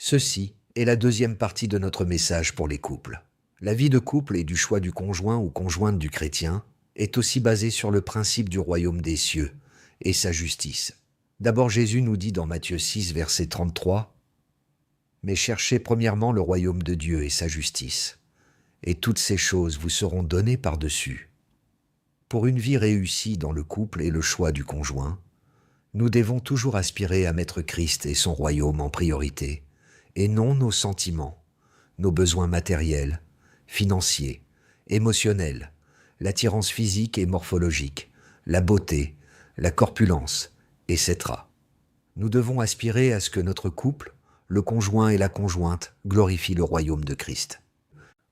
Ceci est la deuxième partie de notre message pour les couples. La vie de couple et du choix du conjoint ou conjointe du chrétien est aussi basée sur le principe du royaume des cieux et sa justice. D'abord, Jésus nous dit dans Matthieu 6, verset 33, « Mais cherchez premièrement le royaume de Dieu et sa justice, et toutes ces choses vous seront données par-dessus. » Pour une vie réussie dans le couple et le choix du conjoint, nous devons toujours aspirer à mettre Christ et son royaume en priorité, et non nos sentiments, nos besoins matériels, financiers, émotionnels, l'attirance physique et morphologique, la beauté, la corpulence, etc. Nous devons aspirer à ce que notre couple, le conjoint et la conjointe, glorifient le royaume de Christ.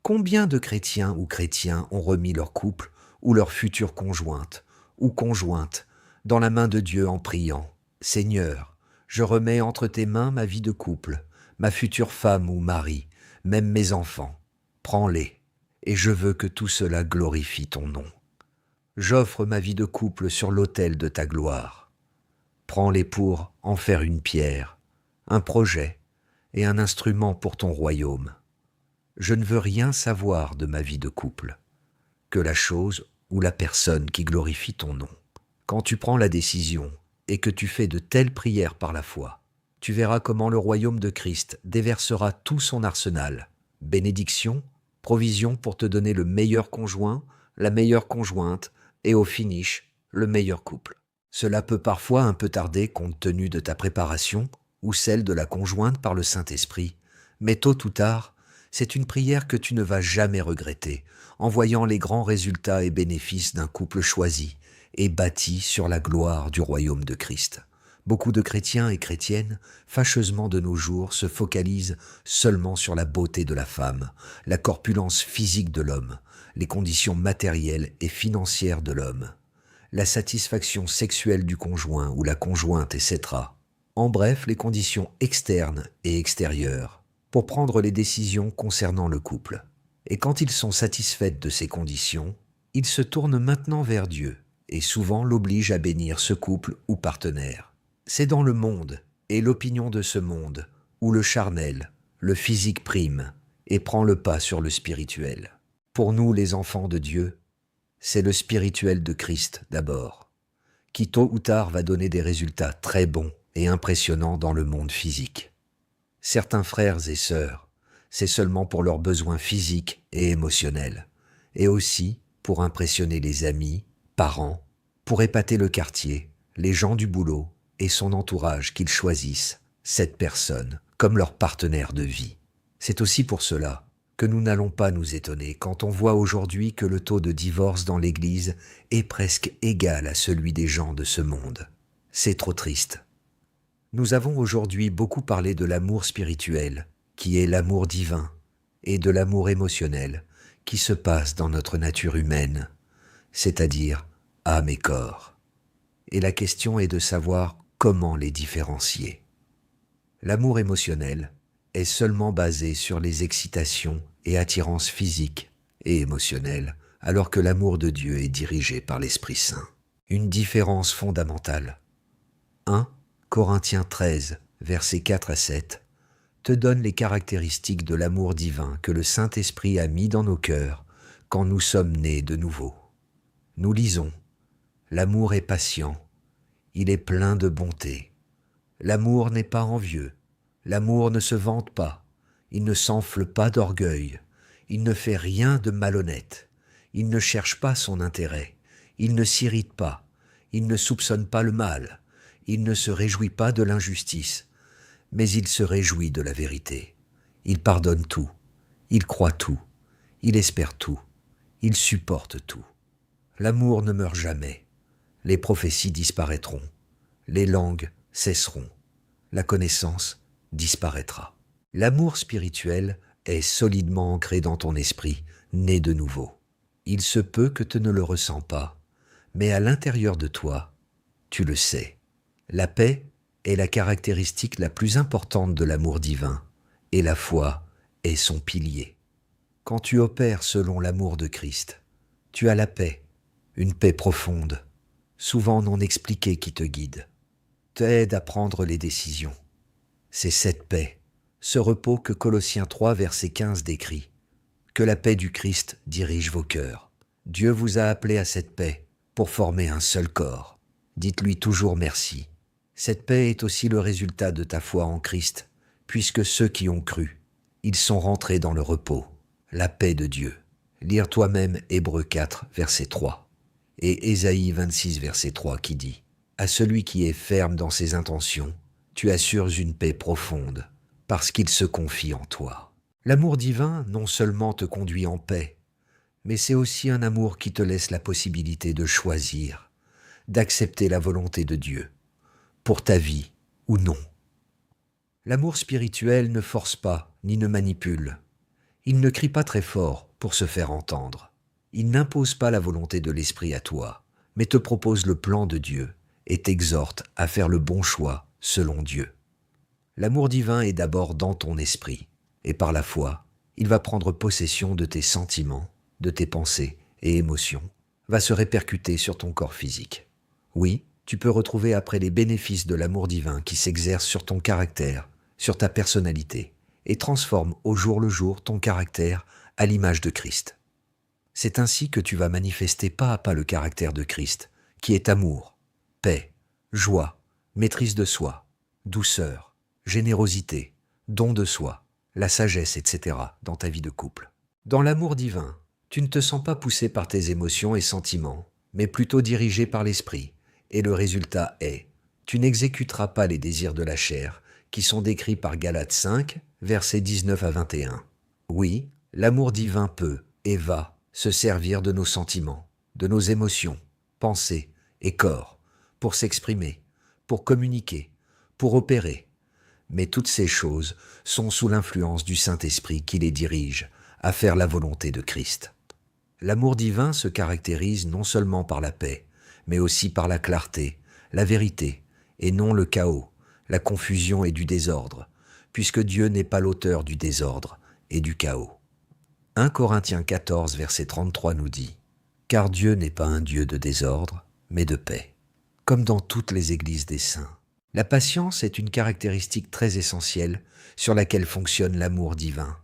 Combien de chrétiens ou chrétiens ont remis leur couple ou leur future conjointe ou conjointe dans la main de Dieu en priant « Seigneur, je remets entre tes mains ma vie de couple, ma future femme ou mari, même mes enfants. Prends-les, et je veux que tout cela glorifie ton nom. J'offre ma vie de couple sur l'autel de ta gloire. Prends-les pour en faire une pierre, un projet et un instrument pour ton royaume. Je ne veux rien savoir de ma vie de couple, que la chose ou la personne qui glorifie ton nom. Quand tu prends la décision et que tu fais de telles prières par la foi, tu verras comment le royaume de Christ déversera tout son arsenal, bénédiction, provision pour te donner le meilleur conjoint, la meilleure conjointe et au finish, le meilleur couple. Cela peut parfois un peu tarder compte tenu de ta préparation ou celle de la conjointe par le Saint-Esprit, mais tôt ou tard, c'est une prière que tu ne vas jamais regretter en voyant les grands résultats et bénéfices d'un couple choisi et bâti sur la gloire du royaume de Christ. Beaucoup de chrétiens et chrétiennes, fâcheusement de nos jours, se focalisent seulement sur la beauté de la femme, la corpulence physique de l'homme, les conditions matérielles et financières de l'homme, la satisfaction sexuelle du conjoint ou la conjointe, etc. En bref, les conditions externes et extérieures pour prendre les décisions concernant le couple. Et quand ils sont satisfaits de ces conditions, ils se tournent maintenant vers Dieu et souvent l'obligent à bénir ce couple ou partenaire. C'est dans le monde et l'opinion de ce monde où le charnel, le physique prime et prend le pas sur le spirituel. Pour nous, les enfants de Dieu, c'est le spirituel de Christ d'abord, qui tôt ou tard va donner des résultats très bons et impressionnants dans le monde physique. Certains frères et sœurs, c'est seulement pour leurs besoins physiques et émotionnels, et aussi pour impressionner les amis, parents, pour épater le quartier, les gens du boulot et son entourage qu'ils choisissent cette personne comme leur partenaire de vie. C'est aussi pour cela que nous n'allons pas nous étonner quand on voit aujourd'hui que le taux de divorce dans l'Église est presque égal à celui des gens de ce monde. C'est trop triste. Nous avons aujourd'hui beaucoup parlé de l'amour spirituel, qui est l'amour divin, et de l'amour émotionnel, qui se passe dans notre nature humaine, c'est-à-dire âme et corps. Et la question est de savoir comment les différencier. L'amour émotionnel est seulement basé sur les excitations et attirances physiques et émotionnelles, alors que l'amour de Dieu est dirigé par l'Esprit Saint. Une différence fondamentale. 1 Corinthiens 13, versets 4 à 7, te donne les caractéristiques de l'amour divin que le Saint-Esprit a mis dans nos cœurs quand nous sommes nés de nouveau. Nous lisons « L'amour est patient, il est plein de bonté. L'amour n'est pas envieux, l'amour ne se vante pas, il ne s'enfle pas d'orgueil, il ne fait rien de malhonnête, il ne cherche pas son intérêt, il ne s'irrite pas, il ne soupçonne pas le mal, il ne se réjouit pas de l'injustice, mais il se réjouit de la vérité. Il pardonne tout, il croit tout, il espère tout, il supporte tout. L'amour ne meurt jamais, les prophéties disparaîtront, les langues cesseront, la connaissance disparaîtra. L'amour spirituel est solidement ancré dans ton esprit, né de nouveau. Il se peut que tu ne le ressens pas, mais à l'intérieur de toi, tu le sais. La paix est la caractéristique la plus importante de l'amour divin, et la foi est son pilier. Quand tu opères selon l'amour de Christ, tu as la paix, une paix profonde, souvent non expliquée qui te guide, t'aide à prendre les décisions. C'est cette paix, ce repos que Colossiens 3, verset 15 décrit. Que la paix du Christ dirige vos cœurs. Dieu vous a appelé à cette paix pour former un seul corps. Dites-lui toujours merci. Cette paix est aussi le résultat de ta foi en Christ, puisque ceux qui ont cru, ils sont rentrés dans le repos, la paix de Dieu. Lire toi-même Hébreux 4, verset 3, et Ésaïe 26, verset 3 qui dit « À celui qui est ferme dans ses intentions, tu assures une paix profonde, parce qu'il se confie en toi. » L'amour divin non seulement te conduit en paix, mais c'est aussi un amour qui te laisse la possibilité de choisir, d'accepter la volonté de Dieu, pour ta vie ou non. L'amour spirituel ne force pas ni ne manipule. Il ne crie pas très fort pour se faire entendre. Il n'impose pas la volonté de l'esprit à toi, mais te propose le plan de Dieu et t'exhorte à faire le bon choix selon Dieu. L'amour divin est d'abord dans ton esprit. Et par la foi, il va prendre possession de tes sentiments, de tes pensées et émotions, va se répercuter sur ton corps physique. Oui, tu peux retrouver après les bénéfices de l'amour divin qui s'exerce sur ton caractère, sur ta personnalité, et transforme au jour le jour ton caractère à l'image de Christ. C'est ainsi que tu vas manifester pas à pas le caractère de Christ, qui est amour, paix, joie, maîtrise de soi, douceur, générosité, don de soi, la sagesse, etc. dans ta vie de couple. Dans l'amour divin, tu ne te sens pas poussé par tes émotions et sentiments, mais plutôt dirigé par l'esprit, et le résultat est, tu n'exécuteras pas les désirs de la chair, qui sont décrits par Galates 5, versets 19 à 21. Oui, l'amour divin peut et va se servir de nos sentiments, de nos émotions, pensées et corps, pour s'exprimer, pour communiquer, pour opérer. Mais toutes ces choses sont sous l'influence du Saint-Esprit qui les dirige à faire la volonté de Christ. L'amour divin se caractérise non seulement par la paix, mais aussi par la clarté, la vérité, et non le chaos, la confusion et du désordre, puisque Dieu n'est pas l'auteur du désordre et du chaos. 1 Corinthiens 14, verset 33 nous dit « Car Dieu n'est pas un Dieu de désordre, mais de paix, comme dans toutes les églises des saints. » La patience est une caractéristique très essentielle sur laquelle fonctionne l'amour divin.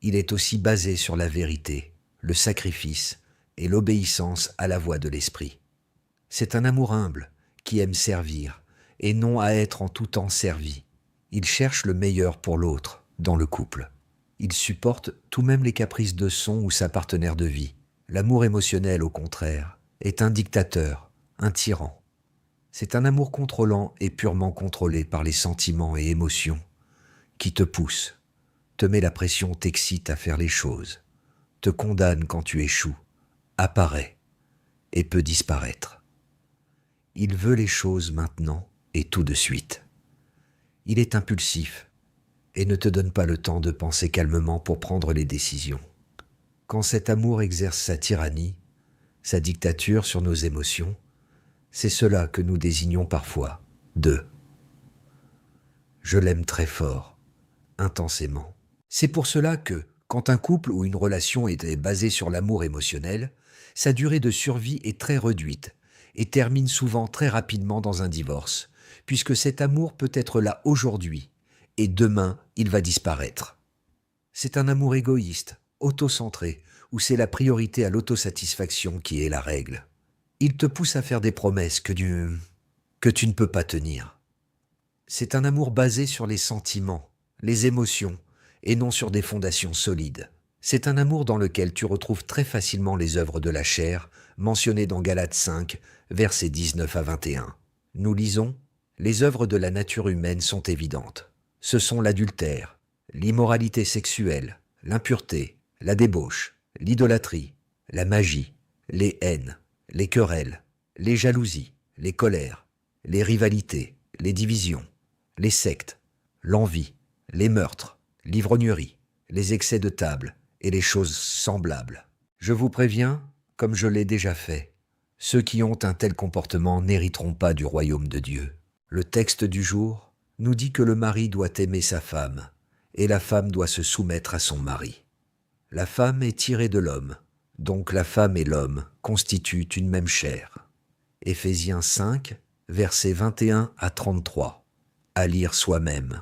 Il est aussi basé sur la vérité, le sacrifice et l'obéissance à la voix de l'esprit. C'est un amour humble qui aime servir et non à être en tout temps servi. Il cherche le meilleur pour l'autre dans le couple. Il supporte tout même les caprices de son ou sa partenaire de vie. L'amour émotionnel, au contraire, est un dictateur, un tyran. C'est un amour contrôlant et purement contrôlé par les sentiments et émotions qui te pousse, te met la pression, t'excite à faire les choses, te condamne quand tu échoues, apparaît et peut disparaître. Il veut les choses maintenant et tout de suite. Il est impulsif et ne te donne pas le temps de penser calmement pour prendre les décisions. Quand cet amour exerce sa tyrannie, sa dictature sur nos émotions, c'est cela que nous désignons parfois de « je l'aime très fort, intensément ». C'est pour cela que, quand un couple ou une relation est basée sur l'amour émotionnel, sa durée de survie est très réduite et termine souvent très rapidement dans un divorce, puisque cet amour peut être là aujourd'hui et demain il va disparaître. C'est un amour égoïste, autocentré, où c'est la priorité à l'autosatisfaction qui est la règle. Il te pousse à faire des promesses que tu ne peux pas tenir. C'est un amour basé sur les sentiments, les émotions, et non sur des fondations solides. C'est un amour dans lequel tu retrouves très facilement les œuvres de la chair, mentionnées dans Galates 5, versets 19 à 21. Nous lisons « Les œuvres de la nature humaine sont évidentes. Ce sont l'adultère, l'immoralité sexuelle, l'impureté, la débauche, l'idolâtrie, la magie, les haines, les querelles, les jalousies, les colères, les rivalités, les divisions, les sectes, l'envie, les meurtres, l'ivrognerie, les excès de table et les choses semblables. Je vous préviens, comme je l'ai déjà fait, ceux qui ont un tel comportement n'hériteront pas du royaume de Dieu. Le texte du jour nous dit que le mari doit aimer sa femme et la femme doit se soumettre à son mari. La femme est tirée de l'homme. Donc la femme et l'homme constituent une même chair. Éphésiens 5, versets 21 à 33. À lire soi-même.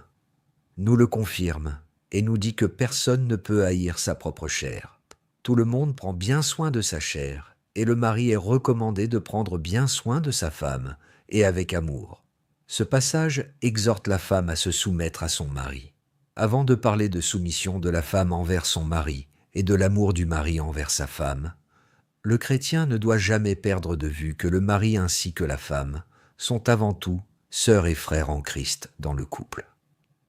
Nous le confirme et nous dit que personne ne peut haïr sa propre chair. Tout le monde prend bien soin de sa chair, et le mari est recommandé de prendre bien soin de sa femme, et avec amour. Ce passage exhorte la femme à se soumettre à son mari. Avant de parler de soumission de la femme envers son mari et de l'amour du mari envers sa femme, le chrétien ne doit jamais perdre de vue que le mari ainsi que la femme sont avant tout sœurs et frères en Christ dans le couple.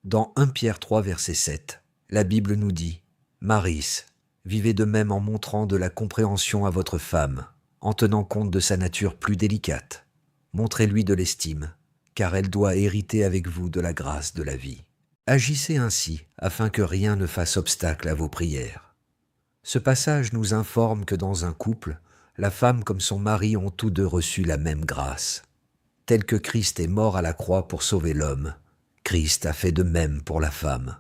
Dans 1 Pierre 3, verset 7, la Bible nous dit « Maris, vivez de même en montrant de la compréhension à votre femme, en tenant compte de sa nature plus délicate. Montrez-lui de l'estime, car elle doit hériter avec vous de la grâce de la vie. Agissez ainsi, afin que rien ne fasse obstacle à vos prières. » Ce passage nous informe que dans un couple, la femme comme son mari ont tous deux reçu la même grâce. Tel que Christ est mort à la croix pour sauver l'homme, Christ a fait de même pour la femme.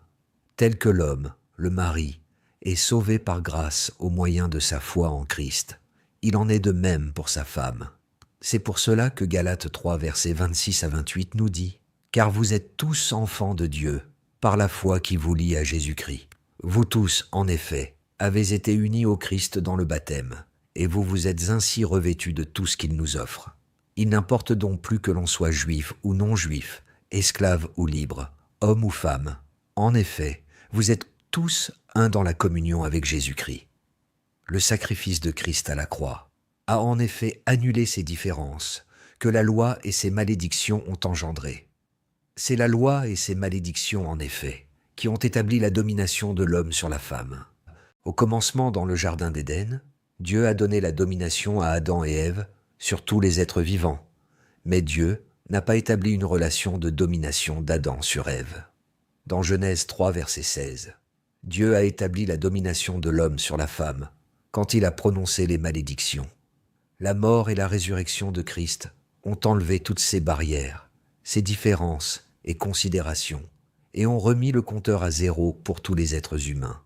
Tel que l'homme, le mari, est sauvé par grâce au moyen de sa foi en Christ, il en est de même pour sa femme. C'est pour cela que Galates 3, versets 26 à 28 nous dit « Car vous êtes tous enfants de Dieu, par la foi qui vous lie à Jésus-Christ. Vous tous, en effet, avez été unis au Christ dans le baptême, et vous vous êtes ainsi revêtus de tout ce qu'il nous offre. Il n'importe donc plus que l'on soit juif ou non juif, esclave ou libre, homme ou femme. En effet, vous êtes tous un dans la communion avec Jésus-Christ. Le sacrifice de Christ à la croix a en effet annulé ces différences que la loi et ses malédictions ont engendrées. C'est la loi et ses malédictions, en effet, qui ont établi la domination de l'homme sur la femme. Au commencement dans le jardin d'Éden, Dieu a donné la domination à Adam et Ève sur tous les êtres vivants, mais Dieu n'a pas établi une relation de domination d'Adam sur Ève. Dans Genèse 3, verset 16, Dieu a établi la domination de l'homme sur la femme quand il a prononcé les malédictions. La mort et la résurrection de Christ ont enlevé toutes ces barrières, ces différences et considérations, et ont remis le compteur à zéro pour tous les êtres humains.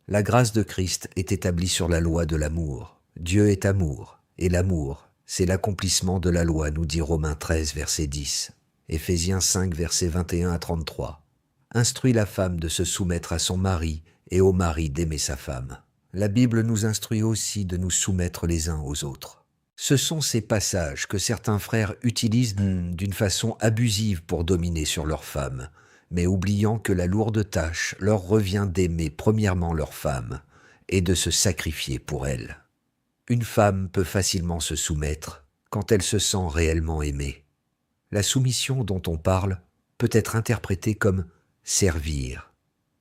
La grâce de Christ est établie sur la loi de l'amour. Dieu est amour, et l'amour, c'est l'accomplissement de la loi, nous dit Romains 13, verset 10, Éphésiens 5, versets 21 à 33. Instruit la femme de se soumettre à son mari et au mari d'aimer sa femme. La Bible nous instruit aussi de nous soumettre les uns aux autres. Ce sont ces passages que certains frères utilisent d'une façon abusive pour dominer sur leurs femmes, mais oubliant que la lourde tâche leur revient d'aimer premièrement leur femme et de se sacrifier pour elle. Une femme peut facilement se soumettre quand elle se sent réellement aimée. La soumission dont on parle peut être interprétée comme servir,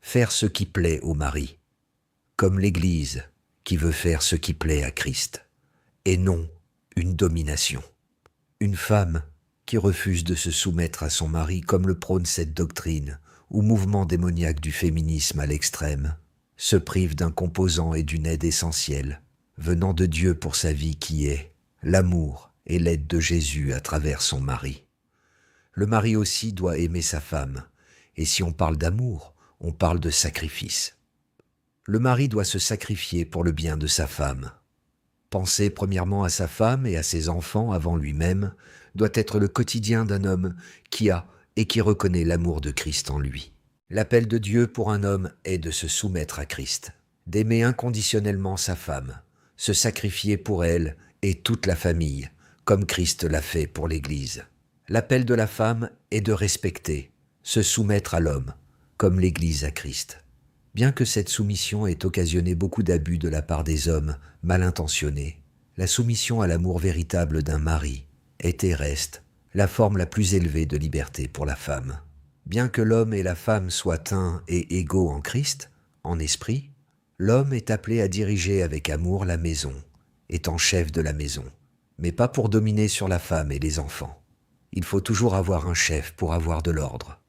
faire ce qui plaît au mari, comme l'Église qui veut faire ce qui plaît à Christ, et non une domination. Une femme qui refuse de se soumettre à son mari comme le prône cette doctrine ou mouvement démoniaque du féminisme à l'extrême, se prive d'un composant et d'une aide essentielle venant de Dieu pour sa vie qui est l'amour et l'aide de Jésus à travers son mari. Le mari aussi doit aimer sa femme, et si on parle d'amour, on parle de sacrifice. Le mari doit se sacrifier pour le bien de sa femme. Penser premièrement à sa femme et à ses enfants avant lui-même doit être le quotidien d'un homme qui a et qui reconnaît l'amour de Christ en lui. L'appel de Dieu pour un homme est de se soumettre à Christ, d'aimer inconditionnellement sa femme, se sacrifier pour elle et toute la famille, comme Christ l'a fait pour l'Église. L'appel de la femme est de respecter, se soumettre à l'homme, comme l'Église à Christ. Bien que cette soumission ait occasionné beaucoup d'abus de la part des hommes mal intentionnés, la soumission à l'amour véritable d'un mari est et reste la forme la plus élevée de liberté pour la femme. Bien que l'homme et la femme soient un et égaux en Christ, en esprit, l'homme est appelé à diriger avec amour la maison, étant chef de la maison, mais pas pour dominer sur la femme et les enfants. Il faut toujours avoir un chef pour avoir de l'ordre.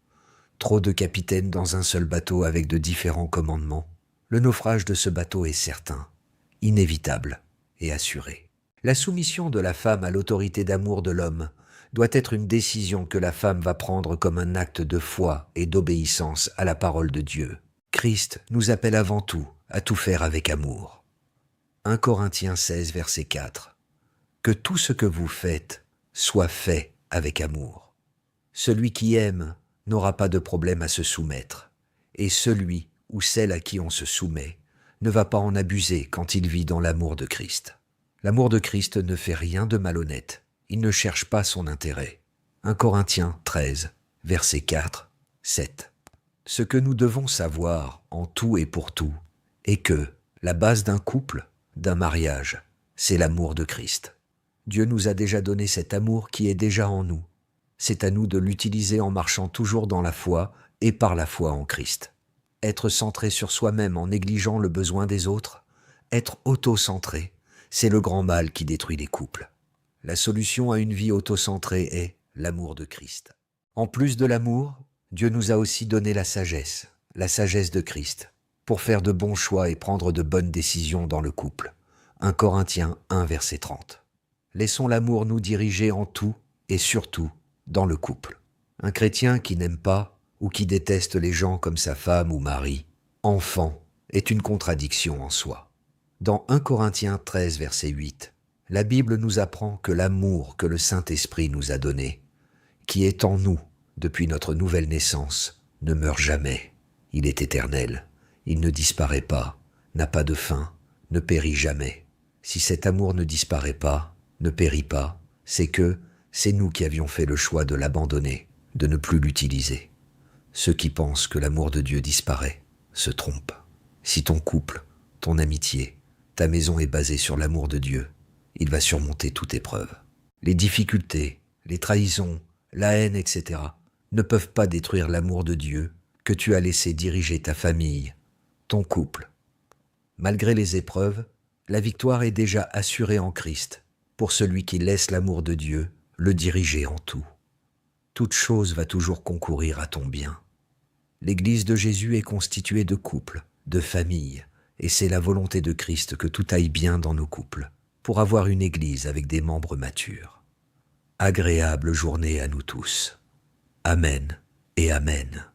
Trop de capitaines dans un seul bateau avec de différents commandements. Le naufrage de ce bateau est certain, inévitable et assuré. La soumission de la femme à l'autorité d'amour de l'homme doit être une décision que la femme va prendre comme un acte de foi et d'obéissance à la parole de Dieu. Christ nous appelle avant tout à tout faire avec amour. 1 Corinthiens 16, verset 4. Que tout ce que vous faites soit fait avec amour. Celui qui aime n'aura pas de problème à se soumettre, et celui ou celle à qui on se soumet ne va pas en abuser quand il vit dans l'amour de Christ. L'amour de Christ ne fait rien de malhonnête. Il ne cherche pas son intérêt. 1 Corinthiens 13, versets 4, 7. Ce que nous devons savoir en tout et pour tout est que la base d'un couple, d'un mariage, c'est l'amour de Christ. Dieu nous a déjà donné cet amour qui est déjà en nous. C'est à nous de l'utiliser en marchant toujours dans la foi et par la foi en Christ. Être centré sur soi-même en négligeant le besoin des autres, être auto-centré, c'est le grand mal qui détruit les couples. La solution à une vie auto-centrée est l'amour de Christ. En plus de l'amour, Dieu nous a aussi donné la sagesse de Christ, pour faire de bons choix et prendre de bonnes décisions dans le couple. 1 Corinthiens 1, verset 30. Laissons l'amour nous diriger en tout et surtout dans le couple. Un chrétien qui n'aime pas ou qui déteste les gens comme sa femme ou mari, enfant, est une contradiction en soi. Dans 1 Corinthiens 13, verset 8, la Bible nous apprend que l'amour que le Saint-Esprit nous a donné, qui est en nous depuis notre nouvelle naissance, ne meurt jamais. Il est éternel, il ne disparaît pas, n'a pas de fin, ne périt jamais. Si cet amour ne disparaît pas, ne périt pas, c'est que c'est nous qui avions fait le choix de l'abandonner, de ne plus l'utiliser. Ceux qui pensent que l'amour de Dieu disparaît se trompent. Si ton couple, ton amitié, ta maison est basée sur l'amour de Dieu, il va surmonter toute épreuve. Les difficultés, les trahisons, la haine, etc. ne peuvent pas détruire l'amour de Dieu que tu as laissé diriger ta famille, ton couple. Malgré les épreuves, la victoire est déjà assurée en Christ pour celui qui laisse l'amour de Dieu le diriger en tout. Toute chose va toujours concourir à ton bien. L'Église de Jésus est constituée de couples, de familles, et c'est la volonté de Christ que tout aille bien dans nos couples, pour avoir une Église avec des membres matures. Agréable journée à nous tous. Amen et Amen.